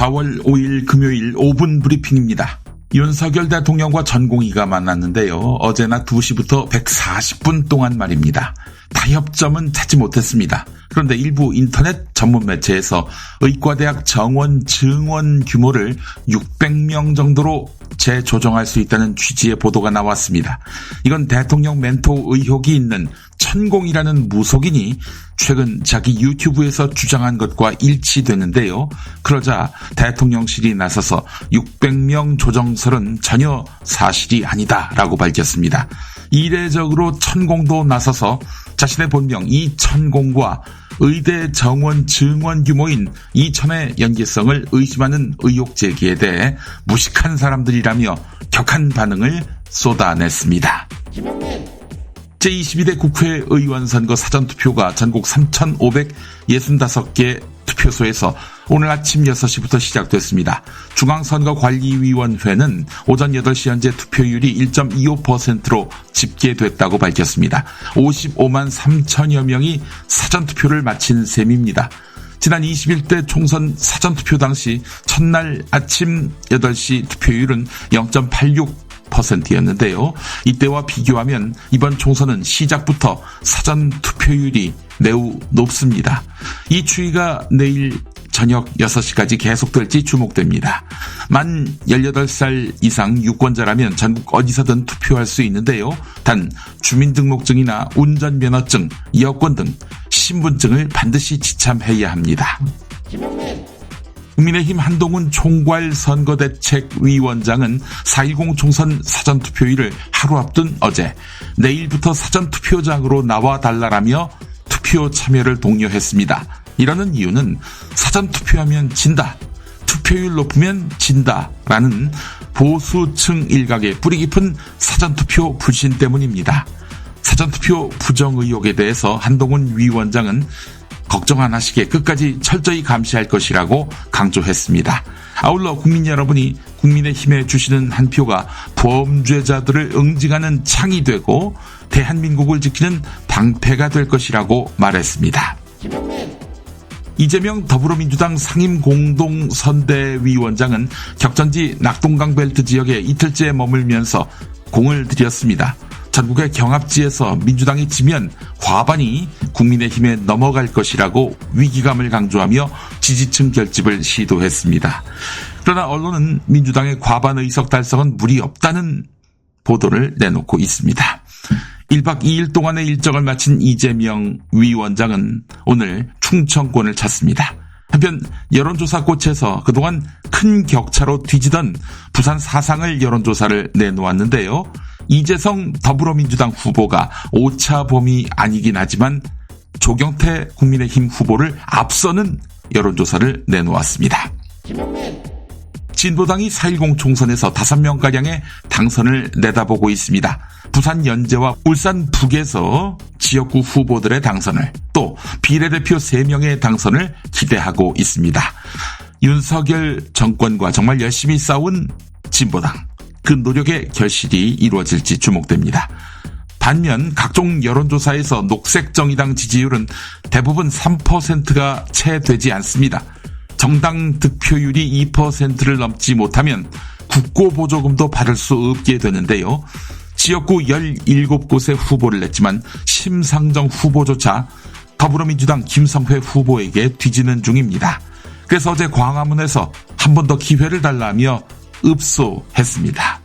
4월 5일 금요일 5분 브리핑입니다. 윤석열 대통령과 전공의가 만났는데요. 어제나 2시부터 140분 동안 말입니다. 타협점은 찾지 못했습니다. 그런데 일부 인터넷 전문 매체에서 의과대학 정원 증원 규모를 600명 정도로 재조정할 수 있다는 취지의 보도가 나왔습니다. 이건 대통령 멘토 의혹이 있는 천공이라는 무속인이 최근 자기 유튜브에서 주장한 것과 일치되는데요. 그러자 대통령실이 나서서 600명 조정설은 전혀 사실이 아니다라고 밝혔습니다. 이례적으로 천공도 나서서 자신의 본명 이천공과 의대 정원 증원 규모인 2천의 연계성을 의심하는 의혹 제기에 대해 무식한 사람들이라며 격한 반응을 쏟아냈습니다. 제22대 국회의원 선거 사전투표가 전국 3,565개 투표소에서 오늘 아침 6시부터 시작됐습니다. 중앙선거관리위원회는 오전 8시 현재 투표율이 1.25%로 집계됐다고 밝혔습니다. 55만 3천여 명이 사전투표를 마친 셈입니다. 지난 21대 총선 사전투표 당시 첫날 아침 8시 투표율은 0.86%였는데요. 이때와 비교하면 이번 총선은 시작부터 사전 투표율이 매우 높습니다. 이 추이가 내일 저녁 6시까지 계속될지 주목됩니다. 만 18살 이상 유권자라면 전국 어디서든 투표할 수 있는데요. 단 주민등록증이나 운전면허증, 여권 등 신분증을 반드시 지참해야 합니다. 국민의힘 한동훈 총괄선거대책위원장은 4.10 총선 사전투표일을 하루 앞둔 어제 내일부터 사전투표장으로 나와달라라며 투표 참여를 독려했습니다. 이러는 이유는 사전투표하면 진다, 투표율 높으면 진다라는 보수층 일각의 뿌리 깊은 사전투표 불신 때문입니다. 사전투표 부정 의혹에 대해서 한동훈 위원장은 걱정 안 하시게 끝까지 철저히 감시할 것이라고 강조했습니다. 아울러 국민 여러분이 국민의힘에 주시는 한 표가 범죄자들을 응징하는 창이 되고 대한민국을 지키는 방패가 될 것이라고 말했습니다. 이재명 더불어민주당 상임공동선대위원장은 격전지 낙동강 벨트 지역에 이틀째 머물면서 공을 들였습니다. 전국의 경합지에서 민주당이 지면 과반이 국민의힘에 넘어갈 것이라고 위기감을 강조하며 지지층 결집을 시도했습니다. 그러나 언론은 민주당의 과반 의석 달성은 무리 없다는 보도를 내놓고 있습니다. 1박 2일 동안의 일정을 마친 이재명 위원장은 오늘 충청권을 찾습니다. 한편 여론조사 꽃에서 그동안 큰 격차로 뒤지던 부산 사상을 여론조사를 내놓았는데요. 이재성 더불어민주당 후보가 오차범위 아니긴 하지만 조경태 국민의힘 후보를 앞서는 여론조사를 내놓았습니다. 진보당이 4.10 총선에서 5명가량의 당선을 내다보고 있습니다. 부산 연제와 울산 북에서 지역구 후보들의 당선을, 또 비례대표 3명의 당선을 기대하고 있습니다. 윤석열 정권과 정말 열심히 싸운 진보당, 그 노력의 결실이 이루어질지 주목됩니다. 반면 각종 여론조사에서 녹색정의당 지지율은 대부분 3%가 채 되지 않습니다. 정당 득표율이 2%를 넘지 못하면 국고보조금도 받을 수 없게 되는데요. 지역구 17곳의 후보를 냈지만 심상정 후보조차 더불어민주당 김성회 후보에게 뒤지는 중입니다. 그래서 어제 광화문에서 한 번 더 기회를 달라며 읍소했습니다.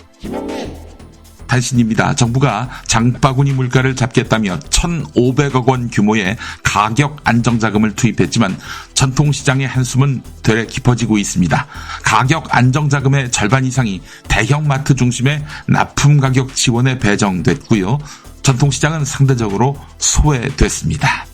단신입니다. 정부가 장바구니 물가를 잡겠다며 1,500억 원 규모의 가격 안정자금을 투입했지만 전통시장의 한숨은 되레 깊어지고 있습니다. 가격 안정자금의 절반 이상이 대형마트 중심의 납품 가격 지원에 배정됐고요. 전통시장은 상대적으로 소외됐습니다.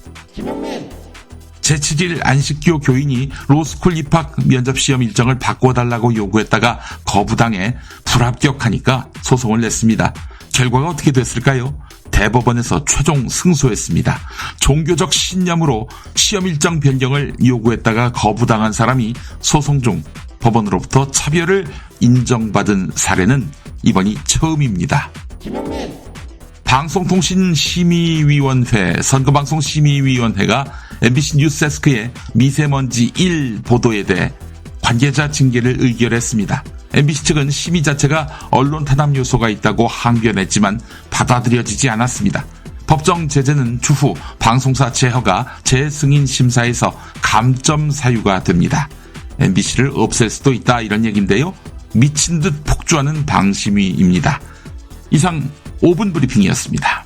제7일 안식교 교인이 로스쿨 입학 면접시험 일정을 바꿔달라고 요구했다가 거부당해 불합격하니까 소송을 냈습니다. 결과가 어떻게 됐을까요? 대법원에서 최종 승소했습니다. 종교적 신념으로 시험 일정 변경을 요구했다가 거부당한 사람이 소송 중 법원으로부터 차별을 인정받은 사례는 이번이 처음입니다. 방송통신심의위원회, 선거방송심의위원회가 MBC 뉴스데스크의 미세먼지 1 보도에 대해 관계자 징계를 의결했습니다. MBC 측은 심의 자체가 언론 탄압 요소가 있다고 항변했지만 받아들여지지 않았습니다. 법정 제재는 추후 방송사 제허가 재승인 심사에서 감점 사유가 됩니다. MBC를 없앨 수도 있다 이런 얘기인데요. 미친 듯 폭주하는 방심위입니다. 이상 5분 브리핑이었습니다.